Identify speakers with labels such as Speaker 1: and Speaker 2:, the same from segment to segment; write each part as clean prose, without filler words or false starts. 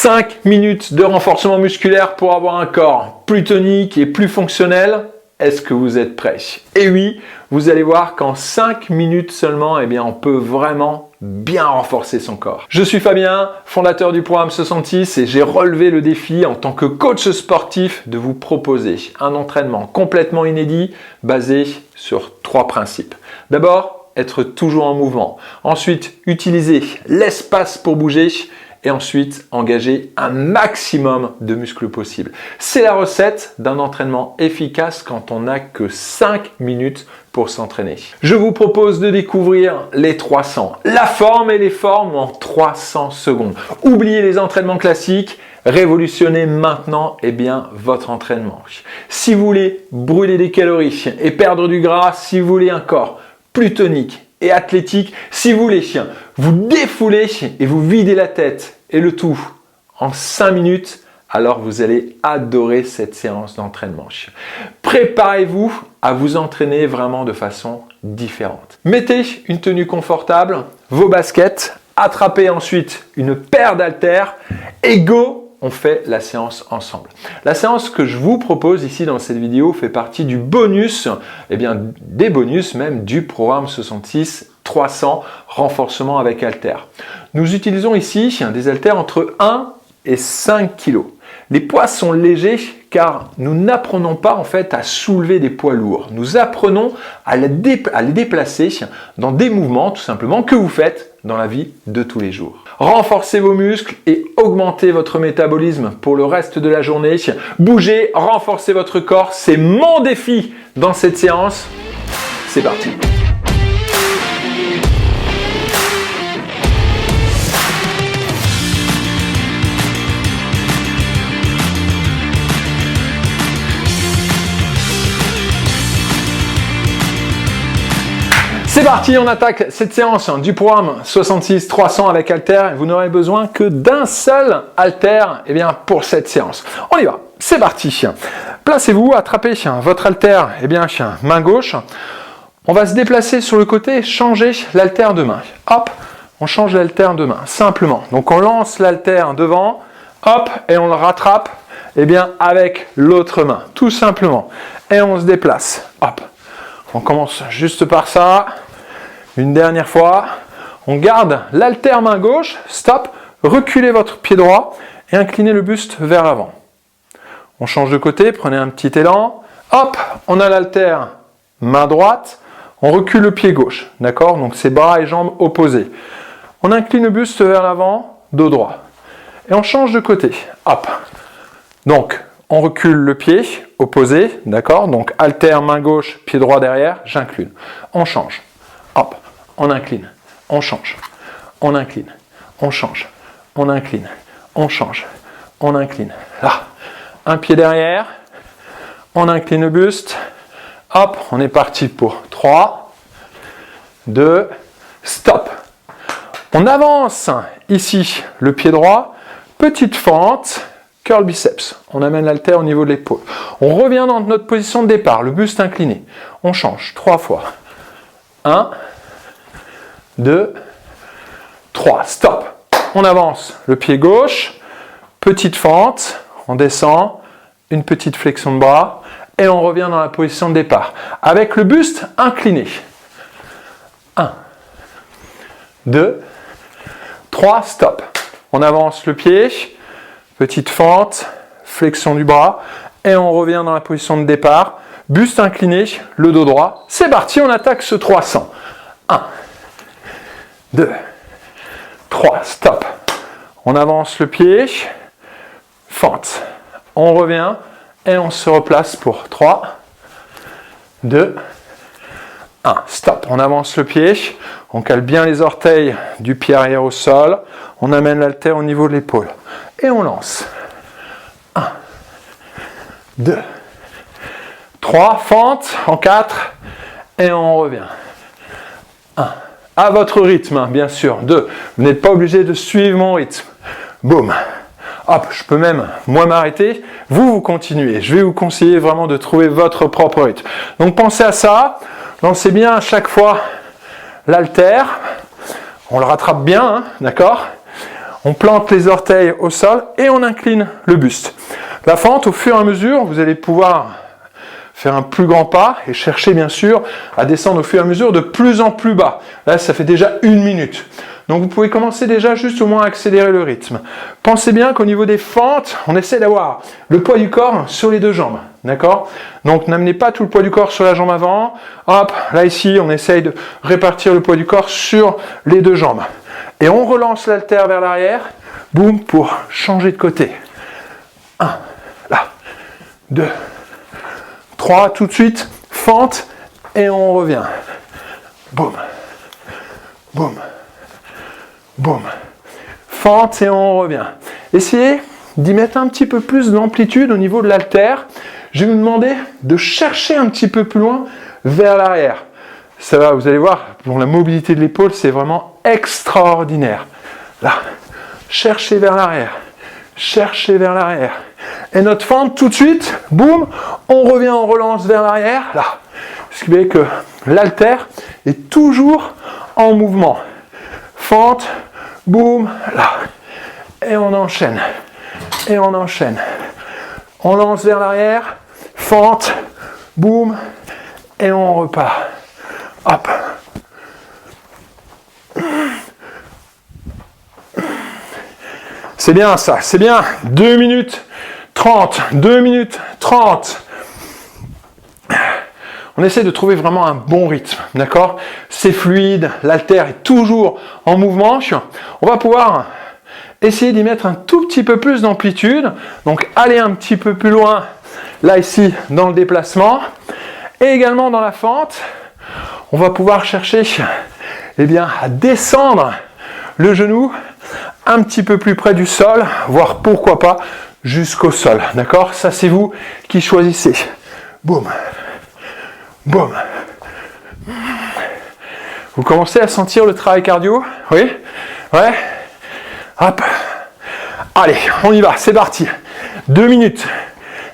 Speaker 1: 5 minutes de renforcement musculaire pour avoir un corps plus tonique et plus fonctionnel. Est-ce que vous êtes prêts? Et oui, vous allez voir qu'en 5 minutes seulement, eh bien, on peut vraiment bien renforcer son corps. Je suis Fabien, fondateur du programme 66 et j'ai relevé le défi en tant que coach sportif de vous proposer un entraînement complètement inédit basé sur 3 principes. D'abord, être toujours en mouvement. Ensuite, utiliser l'espace pour bouger. Et ensuite, engager un maximum de muscles possible. C'est la recette d'un entraînement efficace quand on n'a que 5 minutes pour s'entraîner. Je vous propose de découvrir les 300, la forme et les formes en 300 secondes. Oubliez les entraînements classiques, révolutionnez maintenant votre entraînement. Si vous voulez brûler des calories et perdre du gras, si vous voulez un corps plus tonique et athlétique, si vous voulez vous défouler et vous vider la tête et le tout en 5 minutes, alors vous allez adorer cette séance d'entraînement. Préparez-vous à vous entraîner vraiment de façon différente. Mettez une tenue confortable, vos baskets, attrapez ensuite une paire d'haltères et go! On fait la séance ensemble. La séance que je vous propose ici dans cette vidéo fait partie du bonus, des bonus même du programme 66 300 renforcement avec haltères. Nous utilisons ici des haltères entre 1 et 5 kg. Les poids sont légers car nous n'apprenons pas en fait à soulever des poids lourds. Nous apprenons à les déplacer dans des mouvements tout simplement que vous faites dans la vie de tous les jours. Renforcez vos muscles et augmentez votre métabolisme pour le reste de la journée. Bougez, renforcez votre corps, c'est mon défi dans cette séance. C'est parti. C'est parti, on attaque cette séance du programme 66 300 avec haltères. Vous n'aurez besoin que d'un seul haltère pour cette séance. On y va, c'est parti. Placez-vous, attrapez votre haltère main gauche. On va se déplacer sur le côté, changer l'haltère de main. Hop, on change l'haltère de main, simplement. Donc on lance l'haltère devant, hop, et on le rattrape avec l'autre main, tout simplement. Et on se déplace, hop. On commence juste par ça. Une dernière fois. On garde l'haltère main gauche. Stop. Reculez votre pied droit et inclinez le buste vers l'avant. On change de côté. Prenez un petit élan. Hop. On a l'haltère main droite. On recule le pied gauche. D'accord? Donc c'est bras et jambes opposés. On incline le buste vers l'avant. Dos droit. Et on change de côté. Hop. Donc on recule le pied opposé, d'accord? Donc haltère main gauche, pied droit derrière, j'incline. On change. Hop, on incline, on change. On incline, on change. On incline, on change. On incline. Là, un pied derrière. On incline le buste. Hop, on est parti pour 3, 2, stop. On avance ici le pied droit, petite fente. Curl biceps, on amène l'haltère au niveau de l'épaule. On revient dans notre position de départ, le buste incliné. On change 3 fois. 1, 2, 3, stop. On avance le pied gauche, petite fente, on descend, une petite flexion de bras et on revient dans la position de départ avec le buste incliné. 1, 2, 3, stop. On avance le pied. Petite fente, flexion du bras, et on revient dans la position de départ. Buste incliné, le dos droit. C'est parti, on attaque ce 300. 1, 2, 3, stop. On avance le pied, fente. On revient et on se replace pour 3, 2, 1. Stop. On avance le pied, on cale bien les orteils du pied arrière au sol. On amène l'haltère au niveau de l'épaule. Et on lance. 1, 2, 3, fente en 4, et on revient. 1, à votre rythme, bien sûr. 2, vous n'êtes pas obligé de suivre mon rythme. Boum. Hop, je peux même, moi, m'arrêter. Vous continuez. Je vais vous conseiller vraiment de trouver votre propre rythme. Donc, pensez à ça. Lancez bien à chaque fois l'haltère. On le rattrape bien, hein, d'accord? On plante les orteils au sol et on incline le buste. La fente, au fur et à mesure, vous allez pouvoir faire un plus grand pas et chercher bien sûr à descendre au fur et à mesure de plus en plus bas. Là, ça fait déjà 1 minute. Donc vous pouvez commencer déjà juste au moins à accélérer le rythme. Pensez bien qu'au niveau des fentes, on essaie d'avoir le poids du corps sur les 2 jambes. D'accord? Donc n'amenez pas tout le poids du corps sur la jambe avant. Hop, là ici, on essaye de répartir le poids du corps sur les 2 jambes. Et on relance l'haltère vers l'arrière. Boum, pour changer de côté. 1, là. 2, 3, tout de suite, fente, et on revient. Boum, boum, boum. Fente, et on revient. Essayez d'y mettre un petit peu plus d'amplitude au niveau de l'haltère. Je vais vous demander de chercher un petit peu plus loin vers l'arrière. Ça va, vous allez voir, pour la mobilité de l'épaule, c'est vraiment extraordinaire. Là, cherchez vers l'arrière. Cherchez vers l'arrière. Et notre fente, tout de suite, boum, on revient, on relance vers l'arrière, là. Ce qui veut dire que l'haltère est toujours en mouvement. Fente, boum, là. Et on enchaîne. Et on enchaîne. On lance vers l'arrière, fente, boum, et on repart. Hop. C'est bien ça, c'est bien. 2 minutes 30, 2 minutes 30. On essaie de trouver vraiment un bon rythme, d'accord? C'est fluide, l'haltère est toujours en mouvement. On va pouvoir essayer d'y mettre un tout petit peu plus d'amplitude. Donc, aller un petit peu plus loin, là ici, dans le déplacement. Et également dans la fente, on va pouvoir chercher à descendre le genou un petit peu plus près du sol, voire pourquoi pas jusqu'au sol, d'accord? Ça, c'est vous qui choisissez. Boum, boum. Vous commencez à sentir le travail cardio? Oui? Ouais? Hop. Allez, on y va, c'est parti. 2 minutes.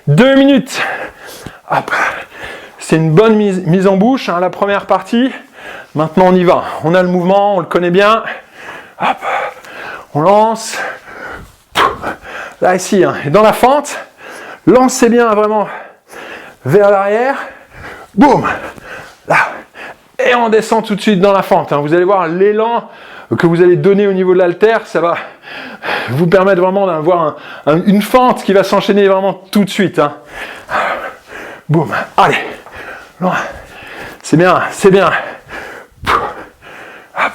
Speaker 1: 2 minutes. Hop. C'est une bonne mise en bouche, hein, la première partie. Maintenant, on y va. On a le mouvement, on le connaît bien. Hop. On lance. Là, ici, hein, et dans la fente, lancez bien vraiment vers l'arrière. Boum. Là. Et on descend tout de suite dans la fente. Hein. Vous allez voir l'élan que vous allez donner au niveau de l'haltère, ça va vous permettre vraiment d'avoir une fente qui va s'enchaîner vraiment tout de suite. Hein. Boum. Allez. C'est bien, c'est bien. Hop.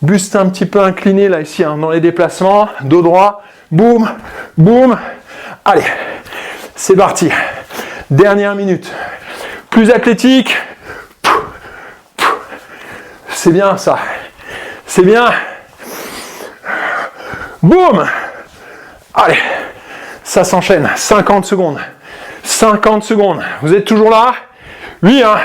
Speaker 1: Buste un petit peu incliné là ici hein, dans les déplacements, dos droit, boum, boum. Allez, c'est parti. Dernière minute. Plus athlétique. C'est bien ça. C'est bien. Boum. Allez, ça s'enchaîne. 50 secondes. 50 secondes. Vous êtes toujours là? Oui, hein.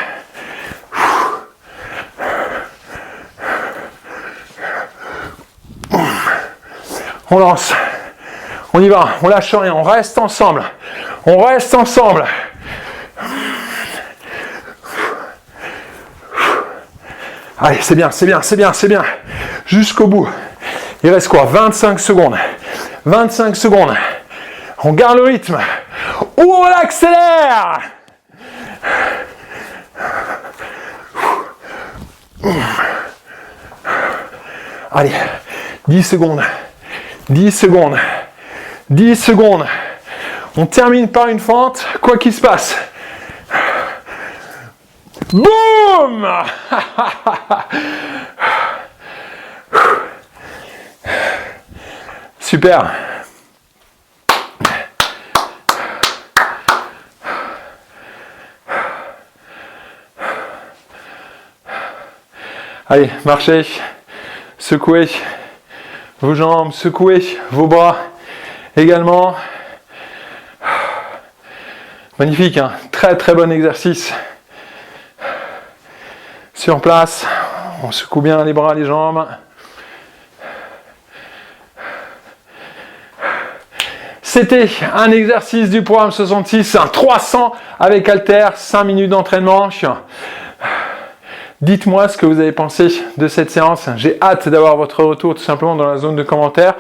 Speaker 1: On lance. On y va. On lâche rien. On reste ensemble. On reste ensemble. Allez, c'est bien, c'est bien, c'est bien, c'est bien. Jusqu'au bout. Il reste quoi? 25 secondes. 25 secondes. On garde le rythme. Ou on accélère. Allez, 10 secondes. 10 secondes. 10 secondes. On termine par une fente, quoi qu'il se passe. Boum. Super. Allez, marchez, secouez vos jambes, secouez vos bras également. Magnifique, hein? Très très bon exercice. Sur place, on secoue bien les bras, les jambes. C'était un exercice du programme 66, un 300 avec haltère, 5 minutes d'entraînement. Dites-moi ce que vous avez pensé de cette séance. J'ai hâte d'avoir votre retour tout simplement dans la zone de commentaires.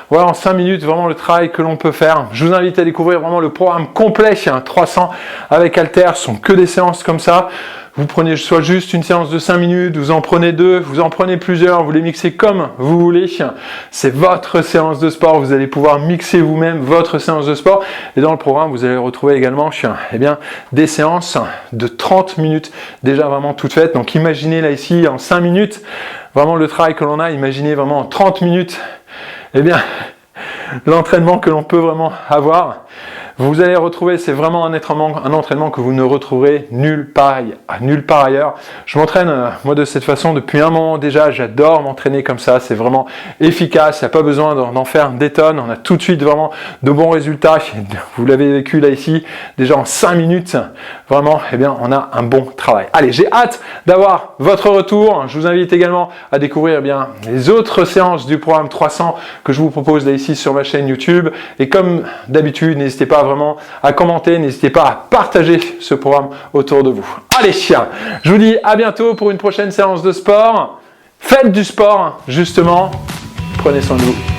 Speaker 1: Voilà en 5 minutes vraiment le travail que l'on peut faire. Je vous invite à découvrir vraiment le programme complet 300 avec haltères. Ce sont que des séances comme ça. Vous prenez soit juste une séance de 5 minutes, vous en prenez 2, vous en prenez plusieurs, vous les mixez comme vous voulez. C'est votre séance de sport, vous allez pouvoir mixer vous-même votre séance de sport. Et dans le programme, vous allez retrouver également des séances de 30 minutes déjà vraiment toutes faites. Donc imaginez là ici en 5 minutes, vraiment le travail que l'on a, imaginez vraiment en 30 minutes, l'entraînement que l'on peut vraiment avoir. Vous allez retrouver, c'est vraiment un entraînement que vous ne retrouverez nulle part ailleurs. Je m'entraîne, moi, de cette façon depuis un moment déjà. J'adore m'entraîner comme ça. C'est vraiment efficace. Il n'y a pas besoin d'en faire des tonnes. On a tout de suite vraiment de bons résultats. Vous l'avez vécu là ici, déjà en 5 minutes. Vraiment, on a un bon travail. Allez, j'ai hâte d'avoir votre retour. Je vous invite également à découvrir les autres séances du programme 300 que je vous propose là ici sur ma chaîne YouTube. Et comme d'habitude, n'hésitez pas vraiment à commenter, n'hésitez pas à partager ce programme autour de vous. Allez, je vous dis à bientôt pour une prochaine séance de sport. Faites du sport, justement. Prenez soin de vous.